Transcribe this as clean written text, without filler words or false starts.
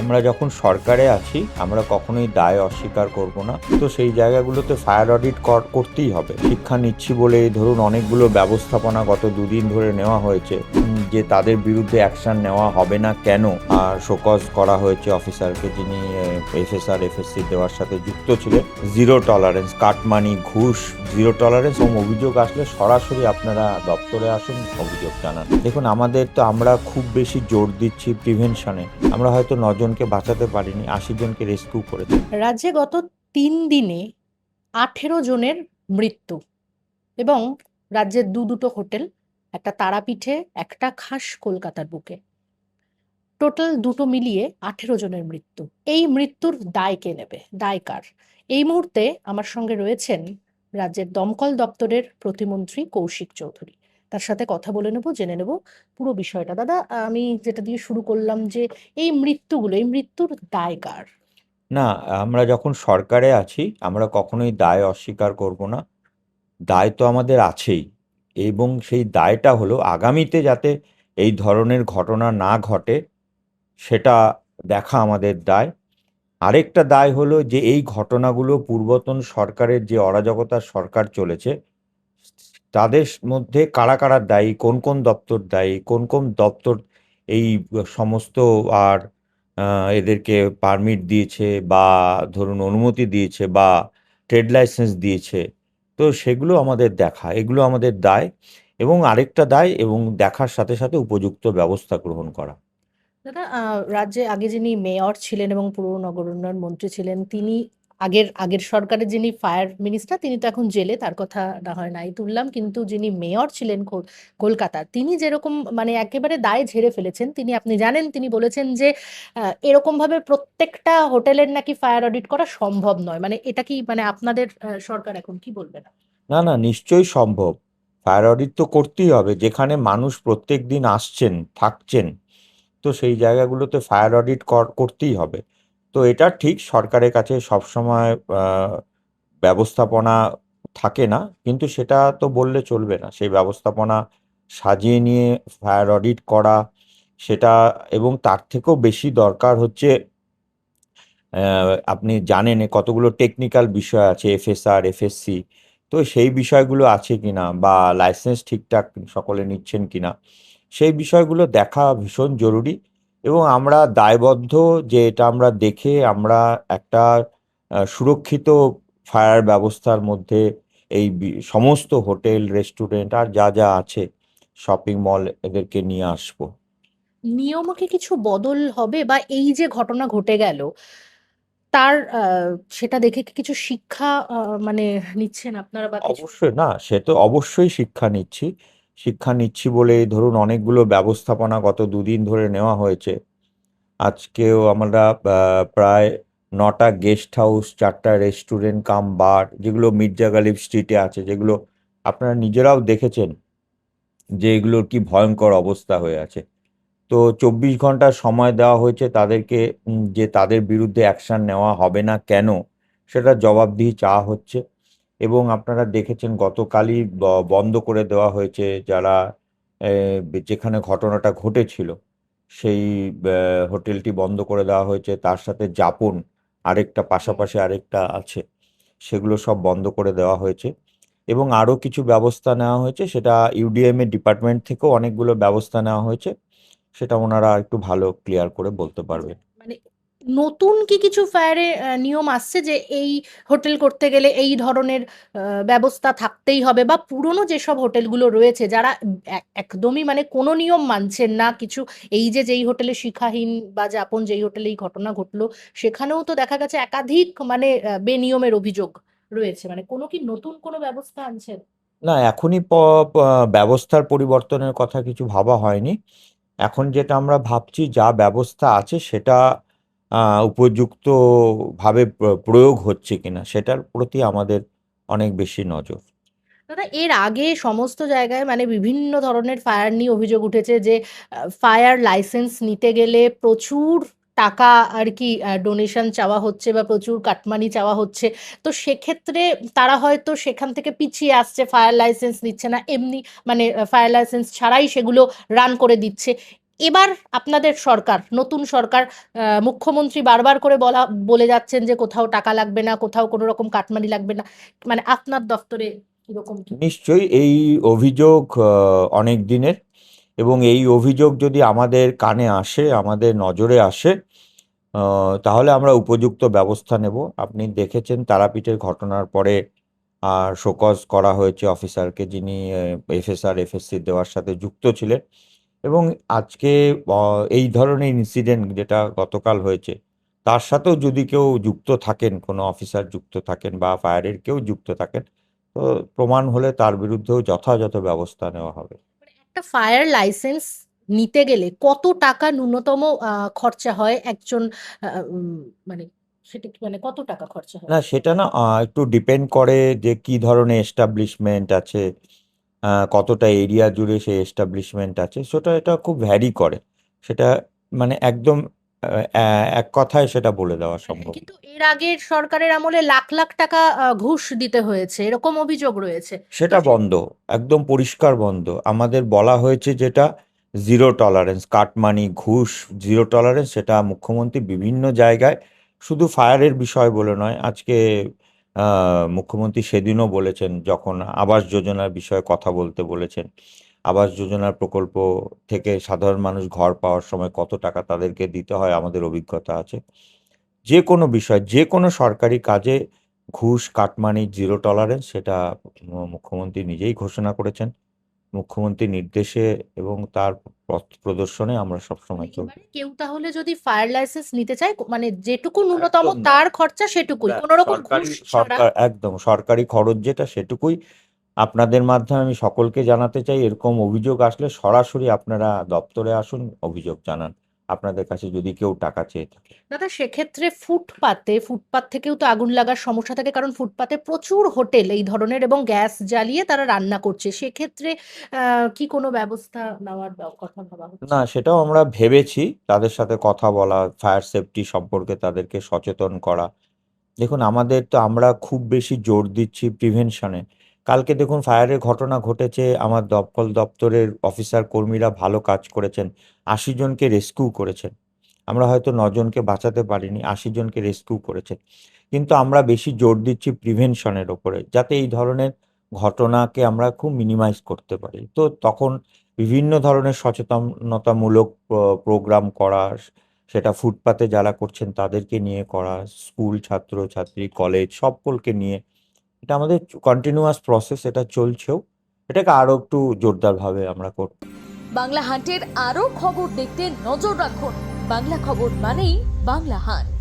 আমরা যখন সরকারে আছি আমরা কখনোই দায় অস্বীকার করব না। তো সেই জায়গাগুলোতে ফায়ার অডিট করতেই হবে। শিক্ষা নিচ্ছি বলে ধরুন অনেকগুলো ব্যবস্থাপনা গত দুদিন ধরে নেওয়া হয়েছে, যে তাদের বিরুদ্ধে অ্যাকশন নেওয়া হবে না কেন, আর শোকজ করা হয়েছে অফিসারকে যিনি এফএসআর এফএসসি দেওয়ার সাথে যুক্ত ছিলেন। জিরো টলারেন্স, কাটমানি, ঘুষ, জিরো টলারেন্স। এবং অভিযোগ আসলে সরাসরি আপনারা দপ্তরে আসুন, অভিযোগ জানান। দেখুন, আমরা খুব বেশি জোর দিচ্ছি প্রিভেনশনে। আমরা হয়তো 9 জনকে বাঁচাতে পারিনি, 80 জনকে রেস্কিউ করেছি। রাজ্যে গত 3 দিনে 18 জনের মৃত্যু এবং রাজ্যের দুটো হোটেল, একটা তারাপীঠে, একটা খাস কলকাতার বুকে, টোটাল দুটো মিলিয়ে 18 জনের মৃত্যু। এই মৃত্যুর দায় কে নেবে? দায় কার? এই মুহূর্তে আমার সঙ্গে রয়েছেন রাজ্যের দমকল দপ্তরের প্রতিমন্ত্রী কৌশিক চৌধুরী। তার সাথে কথা বলে নেব, জেনে নেব পুরো বিষয়টা। দাদা, আমি যেটা দিয়ে শুরু করলাম যে এই মৃত্যুর দায় কার? না, আমরা যখন সরকারে আছি আমরা কখনোই দায় অস্বীকার করব না। দায় তো আমাদের আছেই, এবং সেই দায়টা হলো আগামীতে যাতে এই ধরনের ঘটনা না ঘটে সেটা দেখা আমাদের দায়। আরেকটা দায় হলো যে এই ঘটনাগুলো পূর্বতন সরকারের যে অরাজকতার সরকার চলেছে তাদের মধ্যে কারা কারা দায়ী, কোন কোন দপ্তর দায়ী, কোন কোন দপ্তর এই সমস্ত আর এদেরকে পারমিট দিয়েছে বা ধরুন অনুমতি দিয়েছে বা ট্রেড লাইসেন্স দিয়েছে। তো সেগুলো আমাদের দেখা, এগুলো আমাদের দায়। এবং আরেকটা দায়, এবং দেখার সাথে সাথে উপযুক্ত ব্যবস্থা গ্রহণ করা। দাদা, রাজ্যে আগে যিনি মেয়র ছিলেন এবং পুর নগর উন্নয়ন মন্ত্রী ছিলেন, তিনি আগের আগের সরকারের যিনি ফায়ার মিনিস্টার, তিনি তো এখন জেলে, তার কথা না হয় নাই তুললাম, কিন্তু যিনি মেয়র ছিলেন কলকাতার, তিনি যেরকম মানে একেবারে দায় ঝেড়ে ফেলেছেন। তিনি, আপনি জানেন, তিনি বলেছেন যে এরকম ভাবে প্রত্যেকটা হোটেলের নাকি ফায়ার অডিট করা সম্ভব নয়। মানে এটা কি, মানে আপনাদের সরকার এখন কি বলবেন? না না, নিশ্চয়ই সম্ভব। ফায়ার অডিট তো করতেই হবে, যেখানে মানুষ প্রত্যেক দিন আসছেন থাকছেন। তো সেই জায়গাগুলোতে ফায়ার অডিট করতেই হবে। তো এটা ঠিক, সরকারের কাছে সবসময় ব্যবস্থাপনা থাকে না, কিন্তু সেটা তো বললে চলবে না। সেই ব্যবস্থাপনা সাজিয়ে নিয়ে ফায়ার অডিট করা সেটা, এবং তার থেকেও বেশি দরকার হচ্ছে আপনি জানেন কতগুলো টেকনিক্যাল বিষয় আছে, এফএসআর এফএসসি। তো সেই বিষয়গুলো আছে কিনা, বা লাইসেন্স ঠিকঠাক সকলে নিচ্ছেন কিনা, সেই বিষয়গুলো দেখা ভীষণ জরুরি। এবং আমরা দায়বদ্ধ যে এটা আমরা দেখে আমরা একটা সুরক্ষিত ফায়ার ব্যবস্থার মধ্যে এই সমস্ত হোটেল রেস্টুরেন্ট আর যা যা আছে, শপিং মল, এদেরকে নিয়ে আসবো। নিয়মে কি কিছু বদল হবে, বা এই যে ঘটনা ঘটে গেল তার সেটা দেখে কি কিছু শিক্ষা মানে নিচ্ছেন আপনারা বা কিছু? অবশ্যই না, সে তো অবশ্যই শিক্ষা নিচ্ছি। শিক্ষা নিচ্ছি বলেই ধরুন অনেকগুলো ব্যবস্থাপনা গত দুদিন ধরে নেওয়া হয়েছে। আজকেও আমরা প্রায় 9টা গেস্ট হাউস, 4টা রেস্টুরেন্ট কাম বার, যেগুলো মির্জা গালিব স্ট্রিটে আছে, যেগুলো আপনারা নিজেরাও দেখেছেন যে এগুলোর কি ভয়ঙ্কর অবস্থা হয়ে আছে। তো 24 ঘন্টার সময় দেওয়া হয়েছে তাদেরকে, যে তাদের বিরুদ্ধে অ্যাকশন নেওয়া হবে না কেন সেটা জবাবদিহি চাওয়া হচ্ছে। এবং আপনারা দেখেছেন গতকালই বন্ধ করে দেওয়া হয়েছে, যারা যেখানে ঘটনাটা ঘটেছিল সেই হোটেলটি বন্ধ করে দেওয়া হয়েছে। তার সাথে যাপন আরেকটা, পাশাপাশি আরেকটা আছে, সেগুলো সব বন্ধ করে দেওয়া হয়েছে। এবং আরও কিছু ব্যবস্থা নেওয়া হয়েছে, সেটা ইউডিএম এর ডিপার্টমেন্ট থেকেও অনেকগুলো ব্যবস্থা নেওয়া হয়েছে। সেটা ওনারা একটু ভালো ক্লিয়ার করে বলতে আচ্ছা, পারবেন। মানে নতুন কি কিছু ফায়ারে নিয়ম আসছে যে এই হোটেল করতে গেলে এই ধরনের ব্যবস্থা থাকতেই হবে, বা পুরনো যেসব হোটেলগুলো রয়েছে যারা একদমই মানে কোনো নিয়ম মানছেন না কিছু, এই যে যেই হোটেলে শিখাহীন বা যাপন, যেই হোটেলে এই ঘটনা ঘটলো সেখানেও তো দেখা গেছে একাধিক মানে বেনিয়মের অভিযোগ রয়েছে, মানে কোনো কি নতুন কোনো ব্যবস্থা আনছেন? না, এখনই ব্যবস্থার পরিবর্তনের কথা কিছু ভাবা হয়নি। এখন যেটা আমরা ভাবছি, যা ব্যবস্থা আছে সেটা উপযুক্তভাবে প্রয়োগ হচ্ছে কিনা সেটার প্রতি আমাদের অনেক বেশি নজর। দাদা, এর আগে সমস্ত জায়গায় মানে বিভিন্ন ধরনের ফায়ার নিয়ে অভিযোগ উঠেছে যে ফায়ার লাইসেন্স নিতে গেলে প্রচুর টাকা আর কি ডোনেশন চাওয়া হচ্ছে বা প্রচুর কাটমানি চাওয়া হচ্ছে। তো সেক্ষেত্রে তারা হয়তো সেখান থেকে পিছিয়ে আসছে, ফায়ার লাইসেন্স নিচ্ছে না, এমনি মানে ফায়ার লাইসেন্স ছাড়াই সেগুলো রান করে দিচ্ছে। এবার আপনাদের সরকার, নতুন সরকার, মুখ্যমন্ত্রী বারবার করে বলে যাচ্ছেন যে কোথাও টাকা লাগবে না, কোথাও কোনো রকম কাটমানি লাগবে না, মানে আপনার দপ্তরে এরকম কি? নিশ্চয়ই এই অভিযোগ অনেক দিনের, এবং এই অভিযোগ যদি আমাদের কানে আসে, আমাদের নজরে আসে, তাহলে আমরা উপযুক্ত ব্যবস্থা নেব। আপনি দেখেছেন তারাপীঠের ঘটনার পরে শোকজ করা হয়েছে অফিসারকে, যিনি এফএসআর এফএসসি দেওয়ার সাথে যুক্ত ছিলেন। এবং আজকে এই ধরনের ইনসিডেন্ট যেটা গতকাল হয়েছে, তার সাথেও যদি কেউ যুক্ত থাকেন, কোনো অফিসার যুক্ত থাকেন বা ফায়ারের কেউ যুক্ত থাকেন, তো প্রমাণ হলে তার বিরুদ্ধেও যথাযথ ব্যবস্থা নেওয়া হবে। মানে একটা ফায়ার লাইসেন্স নিতে গেলে কত টাকা ন্যূনতম খরচা হয় একজন, মানে সেটা মানে কত টাকা খরচা হয়? না, সেটা না, একটু ডিপেন্ড করে যে কি ধরনের এস্টাবলিশমেন্ট আছে, কতটা এরিয়া জুড়ে সেই এস্টাবলিশমেন্ট আছে, এটা খুব ভ্যারি করে। সেটা মানে একদম এক কথায় সেটা বলে দেওয়া সম্ভব না। কিন্তু এর আগের সরকারের আমলে লাখ লাখ টাকা ঘুষ দিতে হয়েছে, এরকম অভিযোগ রয়েছে। তো সেটা বন্ধ, একদম পরিষ্কার বন্ধ। আমাদের বলা হয়েছে যেটা জিরো টলারেন্স, কাটমানি, ঘুষ, জিরো টলারেন্স, সেটা মুখ্যমন্ত্রী বিভিন্ন জায়গায়, শুধু ফায়ারের বিষয় বলে নয়, আজকে মুখ্যমন্ত্রী সেদিনও বলেছেন, যখন আবাস যোজনার বিষয়ে কথা বলতে বলেছেন, আবাস যোজনার প্রকল্প থেকে সাধারণ মানুষ ঘর পাওয়ার সময় কত টাকা তাদেরকে দিতে হয় আমাদের অভিজ্ঞতা আছে। যে কোনো বিষয়, যে কোনো সরকারি কাজে ঘুষ, কাটমানি, জিরো টলারেন্স, সেটা মুখ্যমন্ত্রী নিজেই ঘোষণা করেছেন। মুখ্যমন্ত্রীর নির্দেশে এবং তার পথ প্রদর্শনে আমরা মানে সবসময় চলব। এবারে কেউ তাহলে যদি ফায়ার লাইসেন্স নিতে চায়, মানে যেটুকু ন্যূনতম একদম না। তার খরচা সেটুকুই, কোনো রকম ঘুষ ছাড়া? একদম সরকারি খরচ যেটা সেটুকুই। আপনাদের মাধ্যমে আমি সকলকে জানাতে চাই, এরকম অভিযোগ আসলে সরাসরি আপনারা দপ্তরে আসুন, অভিযোগ জানান, আপনাদের কাছে যদি কেউ টাকা চেয়ে থাকে। দাদা, সেক্ষেত্রে ফুটপাত থেকেও তো আগুন লাগার সমস্যা থাকে, কারণ ফুটপাতে প্রচুর হোটেল এই ধরনের এবং গ্যাস জ্বালিয়ে তারা রান্না করছে। সেক্ষেত্রে কি কোনো ব্যবস্থা নেওয়ার কথা ভাবা হচ্ছে? না, সেটাও আমরা ভেবেছি, তাদের সাথে কথা বলা, ফায়ার সেফটি সম্পর্কে তাদেরকে সচেতন করা। দেখুন, আমাদের তো, আমরা খুব বেশি জোর দিচ্ছি প্রিভেনশনে। কালকে দেখুন ফায়ারের ঘটনা ঘটেছে, আমার দপ্তরের অফিসার কর্মীরা ভালো কাজ করেছেন, ৮০ জনকে রেস্কিউ করেছেন। আমরা হয়তো ৯ জনকে বাঁচাতে পারিনি, ৮০ জনকে রেস্কিউ করেছেন। কিন্তু আমরা বেশি জোর দিচ্ছি প্রিভেনশনের ওপরে, যাতে এই ধরনের ঘটনাকে আমরা খুব মিনিমাইজ করতে পারি। তো তখন বিভিন্ন ধরনের সচেতনতামূলক প্রোগ্রাম করা, সেটা ফুটপাতে যারা করছেন তাদেরকে নিয়ে করা, স্কুল ছাত্র ছাত্রী, কলেজ সকলকে নিয়ে, এটা আমাদের কন্টিনিউয়াস প্রসেস, এটা চলছেও। এটাকে আরো একটু জোরদারভাবে আমরা করব। বাংলা হান্টের আরও খবর দেখতে নজর রাখুন। বাংলা খবর মানেই বাংলা হান্ট।